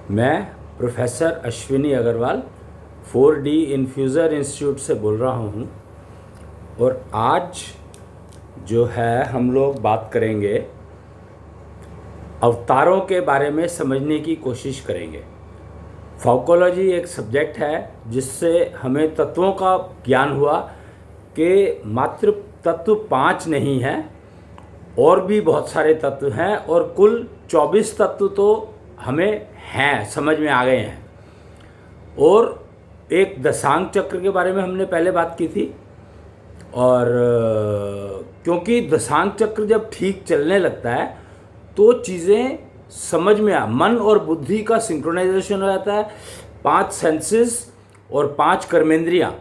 मैं professor Ashwini Agarwal 4D infuser institute से बोल रहा हूँ। और आज जो है हम लोग बात करेंगे, अवतारों के बारे में समझने की कोशिश करेंगे। फाउकोलॉजी एक सब्जेक्ट है जिससे हमें तत्वों का ज्ञान हुआ कि मात्र तत्व 5 नहीं हैं, और भी बहुत सारे तत्व हैं, और कुल 24 तत्व तो हमें हैं, समझ में आ गए हैं। और एक दशांग चक्र के बारे में हमने पहले बात की थी, और क्योंकि दशांग चक्र जब ठीक चलने लगता है तो चीज़ें समझ में मन और बुद्धि का सिंक्रोनाइजेशन हो जाता है। 5 सेंसेस और 5 कर्मेंद्रियाँ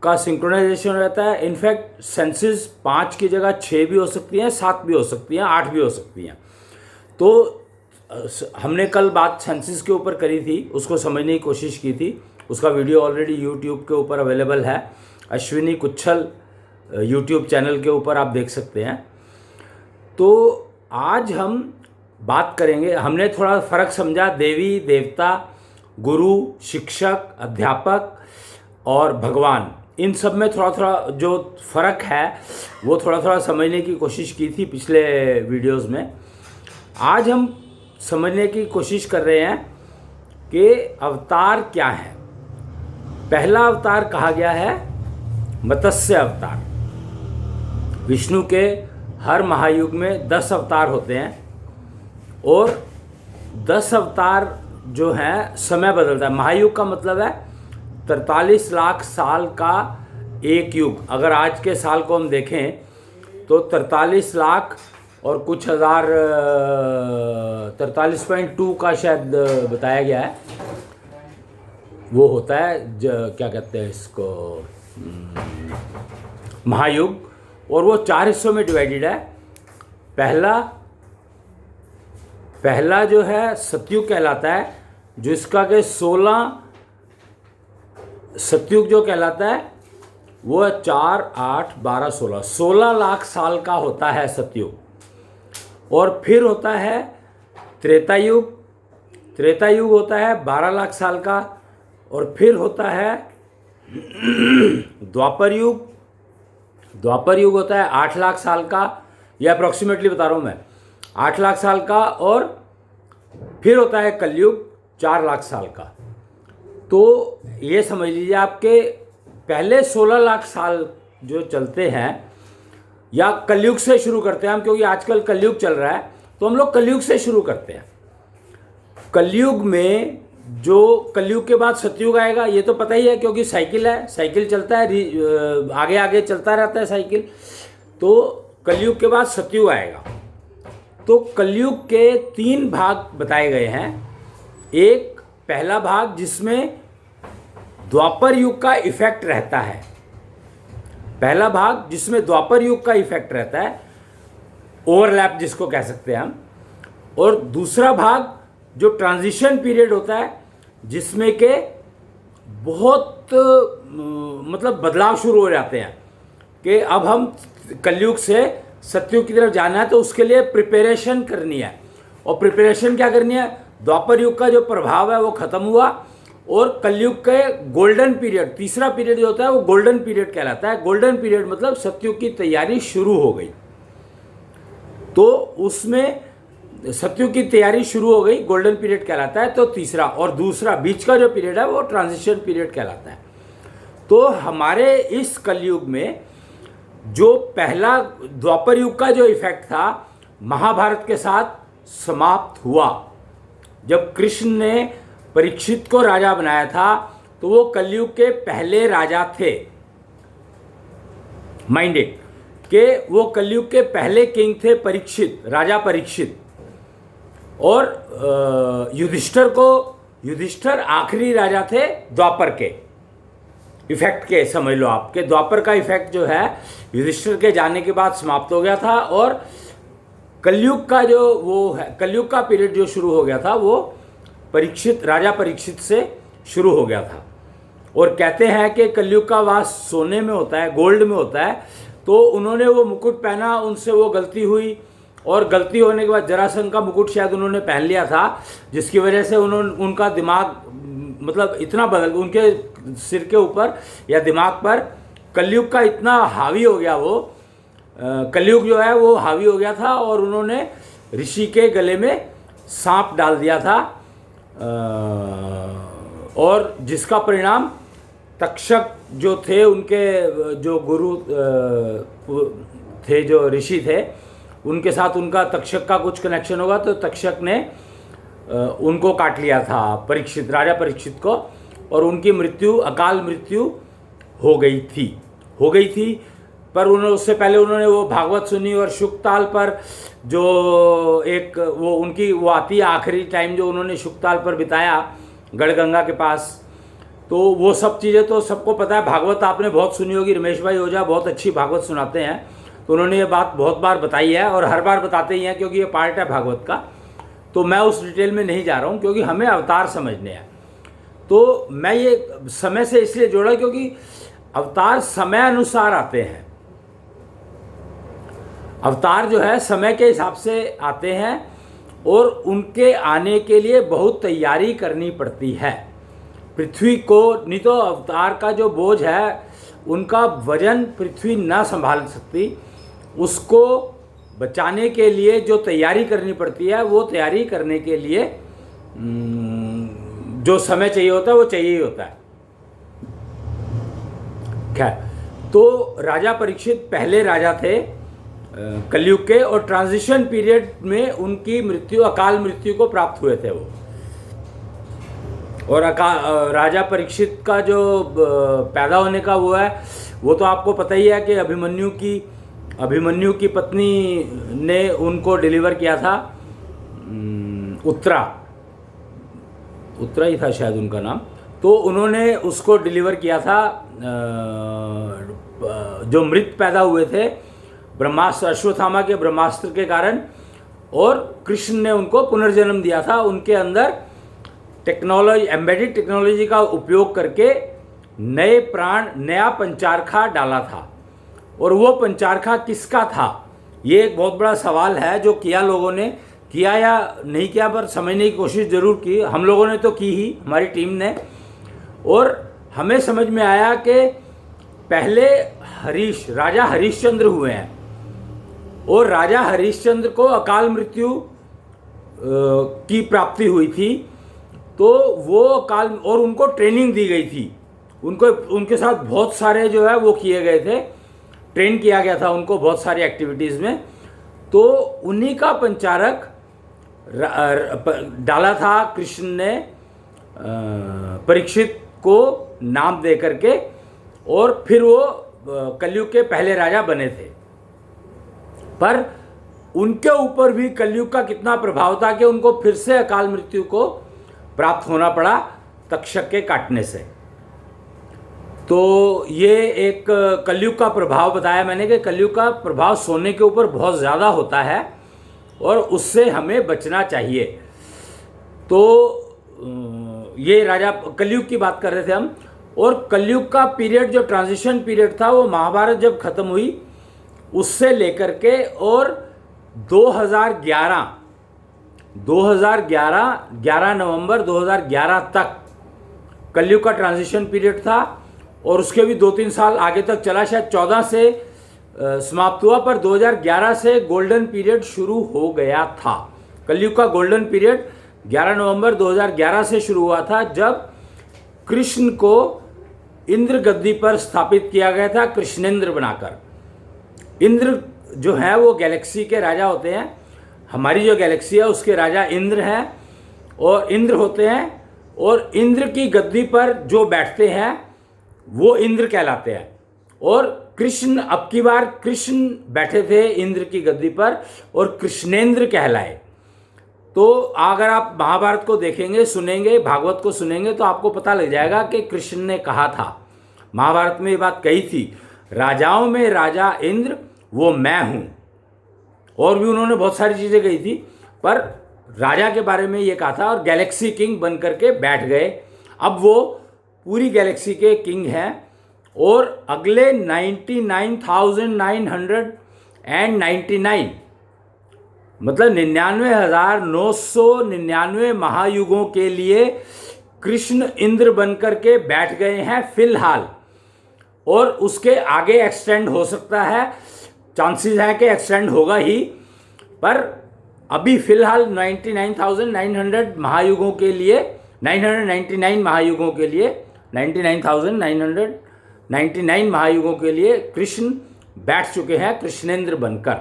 का सिंक्रोनाइजेशन हो जाता है। इनफैक्ट सेंसेस 5 की जगह 6 भी हो सकती हैं, 7 भी हो सकती हैं, 8 भी हो सकती हैं। तो हमने कल बात सेंसेस के ऊपर करी थी, उसको समझने की कोशिश की थी। उसका वीडियो ऑलरेडी यूट्यूब के ऊपर अवेलेबल है, अश्विनी कुच्छल यूट्यूब चैनल के ऊपर आप देख सकते हैं। तो आज हम बात करेंगे, हमने थोड़ा फ़र्क समझा देवी देवता, गुरु, शिक्षक, अध्यापक और भगवान, इन सब में थोड़ा थोड़ा जो फ़र्क है वो थोड़ा थोड़ा समझने की कोशिश की थी पिछले वीडियोस में। आज हम समझने की कोशिश कर रहे हैं कि अवतार क्या है। पहला अवतार कहा गया है मत्स्य अवतार। विष्णु के हर महायुग में 10 अवतार होते हैं, और 10 अवतार जो हैं समय बदलता है। महायुग का मतलब है 43 लाख साल का एक युग। अगर आज के साल को हम देखें तो 43 लाख और कुछ हज़ार, 43.2 का शायद बताया गया है, वो होता है क्या कहते हैं इसको, महायुग। और वो 4 हिस्सों में डिवाइडेड है। पहला जो है सतयुग कहलाता है, जो इसका के 16 सतयुग जो कहलाता है वो 4, 8, 12, 16 लाख साल का होता है सतयुग। और फिर होता है त्रेतायुग। त्रेतायुग होता है 12 लाख साल का। और फिर होता है द्वापर युग। द्वापर युग होता है 8 लाख साल का, यह अप्रॉक्सीमेटली बता रहा हूँ मैं, 8 लाख साल का। और फिर होता है कलयुग 4 लाख साल का। तो ये समझ लीजिए आपके पहले 16 लाख साल जो चलते हैं, या कलयुग से शुरू करते हैं हम, क्योंकि आजकल कलयुग चल रहा है तो हम लोग कलयुग से शुरू करते हैं। कलयुग में जो कलयुग के बाद सतयुग आएगा, ये तो पता ही है, क्योंकि साइकिल है, साइकिल चलता है, आगे आगे चलता रहता है साइकिल। तो कलयुग के बाद सतयुग आएगा। तो कलयुग के 3 भाग बताए गए हैं। एक पहला भाग जिसमें द्वापर युग का इफेक्ट रहता है, पहला भाग जिसमें द्वापर युग का इफेक्ट रहता है, ओवरलैप जिसको कह सकते हैं हम। और दूसरा भाग जो ट्रांजिशन पीरियड होता है, जिसमें के बहुत मतलब बदलाव शुरू हो जाते हैं कि अब हम कलयुग से सतयुग की तरफ जाना है, तो उसके लिए प्रिपरेशन करनी है। और प्रिपरेशन क्या करनी है, द्वापर युग का जो प्रभाव है वो खत्म हुआ, और कलयुग के गोल्डन पीरियड, तीसरा पीरियड जो होता है वो गोल्डन पीरियड कहलाता है। गोल्डन पीरियड मतलब सतयुग की तैयारी शुरू हो गई। तो उसमें सतयुग की तैयारी शुरू हो गई, गोल्डन पीरियड कहलाता है। तो तीसरा और दूसरा बीच का जो पीरियड है वो ट्रांजिशन पीरियड कहलाता है। तो हमारे इस कलयुग में जो पहला द्वापर युग का जो इफेक्ट था, महाभारत के साथ समाप्त हुआ। जब कृष्ण ने परीक्षित को राजा बनाया था, तो वो कलयुग के पहले राजा थे। माइंडेड कि वो कलयुग के पहले किंग थे, परीक्षित, राजा परीक्षित। और युधिष्ठिर आखिरी राजा थे द्वापर के इफेक्ट के, समझ लो आपके द्वापर का इफेक्ट जो है युधिष्ठिर के जाने के बाद समाप्त हो गया था। और कलयुग का जो वो है, कलयुग का पीरियड जो शुरू हो गया था वो परीक्षित, राजा परीक्षित से शुरू हो गया था। और कहते हैं कि कलयुग का वास सोने में होता है, गोल्ड में होता है। तो उन्होंने वो मुकुट पहना, उनसे वो गलती हुई, और गलती होने के बाद जरासंध का मुकुट शायद उन्होंने पहन लिया था, जिसकी वजह से उनका दिमाग मतलब इतना बदल, उनके सिर के ऊपर या दिमाग पर कलयुग का इतना हावी हो गया, वो कलयुग जो है वो हावी हो गया था, और उन्होंने ऋषि के गले में सांप डाल दिया था, और जिसका परिणाम तक्षक जो थे, उनके जो गुरु थे, जो ऋषि थे, उनके साथ उनका तक्षक का कुछ कनेक्शन होगा, तो तक्षक ने उनको काट लिया था, परीक्षित, राजा परीक्षित को, और उनकी मृत्यु, अकाल मृत्यु हो गई थी। पर उससे पहले उन्होंने वो भागवत सुनी, और शुकताल पर जो एक वो आती है आखिरी टाइम जो उन्होंने शुकताल पर बिताया गढ़गंगा के पास, तो वो सब चीज़ें तो सबको पता है। भागवत आपने बहुत सुनी होगी, रमेश भाई ओझा बहुत अच्छी भागवत सुनाते हैं, तो उन्होंने ये बात बहुत बार बताई है, और हर बार बताते ही हैं, क्योंकि ये पार्ट है भागवत का। तो मैं उस डिटेल में नहीं जा रहा हूँ, क्योंकि हमें अवतार समझने हैं। तो मैं ये समय से इसलिए जोड़ा क्योंकि अवतार समय अनुसार आते हैं। अवतार जो है समय के हिसाब से आते हैं, और उनके आने के लिए बहुत तैयारी करनी पड़ती है पृथ्वी को, नहीं तो अवतार का जो बोझ है, उनका वजन पृथ्वी ना संभाल सकती। उसको बचाने के लिए जो तैयारी करनी पड़ती है, वो तैयारी करने के लिए जो समय चाहिए होता है, वो चाहिए ही होता है। खैर, तो राजा परीक्षित पहले राजा थे कलयुग के, और ट्रांजिशन पीरियड में उनकी मृत्यु, अकाल मृत्यु को प्राप्त हुए थे वो। और राजा परीक्षित का जो पैदा होने का वो है, वो तो आपको पता ही है कि अभिमन्यु की पत्नी ने उनको डिलीवर किया था, उत्तरा ही था शायद उनका नाम, तो उन्होंने उसको डिलीवर किया था, जो मृत पैदा हुए थे ब्रह्मास्त्र, अश्वत्थामा के ब्रह्मास्त्र के कारण, और कृष्ण ने उनको पुनर्जन्म दिया था। उनके अंदर टेक्नोलॉजी, एम्बेडेड टेक्नोलॉजी का उपयोग करके नए प्राण, नया पंचारखा डाला था। और वो पंचारखा किसका था, ये एक बहुत बड़ा सवाल है, जो किया लोगों ने, किया या नहीं किया, पर समझने की कोशिश ज़रूर की। हम लोगों ने तो की ही, हमारी टीम ने। और हमें समझ में आया कि पहले राजा हरिश्चंद्र हुए हैं, और राजा हरिश्चंद्र को अकाल मृत्यु की प्राप्ति हुई थी। तो वो अकाल, और उनको ट्रेनिंग दी गई थी, उनके साथ बहुत सारे जो है वो किए गए थे, ट्रेन किया गया था उनको बहुत सारी एक्टिविटीज़ में। तो उन्हीं का पंचारक डाला था कृष्ण ने परीक्षित को नाम दे करके, और फिर वो कलयुग के पहले राजा बने थे। पर उनके ऊपर भी कलयुग का कितना प्रभाव था कि उनको फिर से अकाल मृत्यु को प्राप्त होना पड़ा तक्षक के काटने से। तो ये एक कलयुग का प्रभाव बताया मैंने, कि कलयुग का प्रभाव सोने के ऊपर बहुत ज़्यादा होता है, और उससे हमें बचना चाहिए। तो ये राजा कलयुग की बात कर रहे थे हम। और कलयुग का पीरियड, जो ट्रांजिशन पीरियड था, वो महाभारत जब ख़त्म हुई उससे लेकर के, और 11 नवंबर 2011 तक कलयुग का ट्रांजिशन पीरियड था। और उसके भी 2-3 साल आगे तक चला, शायद 14 से समाप्त हुआ, पर 2011 से गोल्डन पीरियड शुरू हो गया था। कलयुग का गोल्डन पीरियड 11 नवंबर 2011 से शुरू हुआ था, जब कृष्ण को इंद्र गद्दी पर स्थापित किया गया था, कृष्णेंद्र बनाकर। इंद्र जो है वो गैलेक्सी के राजा होते हैं, हमारी जो गैलेक्सी है उसके राजा इंद्र हैं, और इंद्र होते हैं, और इंद्र की गद्दी पर जो बैठते हैं वो इंद्र कहलाते हैं। और कृष्ण, अब की बार कृष्ण बैठे थे इंद्र की गद्दी पर, और कृष्णेंद्र कहलाए। तो अगर आप महाभारत को देखेंगे, सुनेंगे, भागवत को सुनेंगे, तो आपको पता लग जाएगा कि कृष्ण ने कहा था, महाभारत में ये बात कही थी, राजाओं में राजा इंद्र वो मैं हूँ। और भी उन्होंने बहुत सारी चीज़ें कही थी, पर राजा के बारे में ये कहा था, और गैलेक्सी किंग बन करके बैठ गए। अब वो पूरी गैलेक्सी के किंग हैं, और अगले 99,999 मतलब 99,999 महायुगों के लिए कृष्ण इंद्र बनकर के बैठ गए हैं फिलहाल, और उसके आगे एक्सटेंड हो सकता है, चांसेस हैं कि एक्सटेंड होगा ही, पर अभी फिलहाल 99,900 महायुगों के लिए, 999 महायुगों के लिए, 99,999 महायुगों के लिए कृष्ण बैठ चुके हैं कृष्णेंद्र बनकर।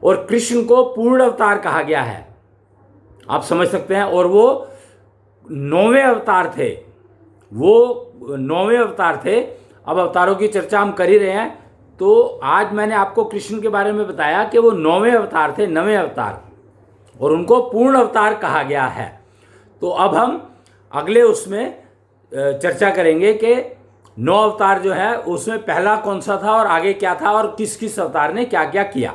और कृष्ण को पूर्ण अवतार कहा गया है, आप समझ सकते हैं। और वो 9वें अवतार थे, वो 9वें अवतार थे। अब अवतारों की चर्चा हम कर ही रहे हैं, तो आज मैंने आपको कृष्ण के बारे में बताया कि वो 9वें अवतार थे, 9वें अवतार, और उनको पूर्ण अवतार कहा गया है। तो अब हम अगले उसमें चर्चा करेंगे कि 9 अवतार जो है उसमें पहला कौन सा था और आगे क्या था और किस किस अवतार ने क्या क्या किया।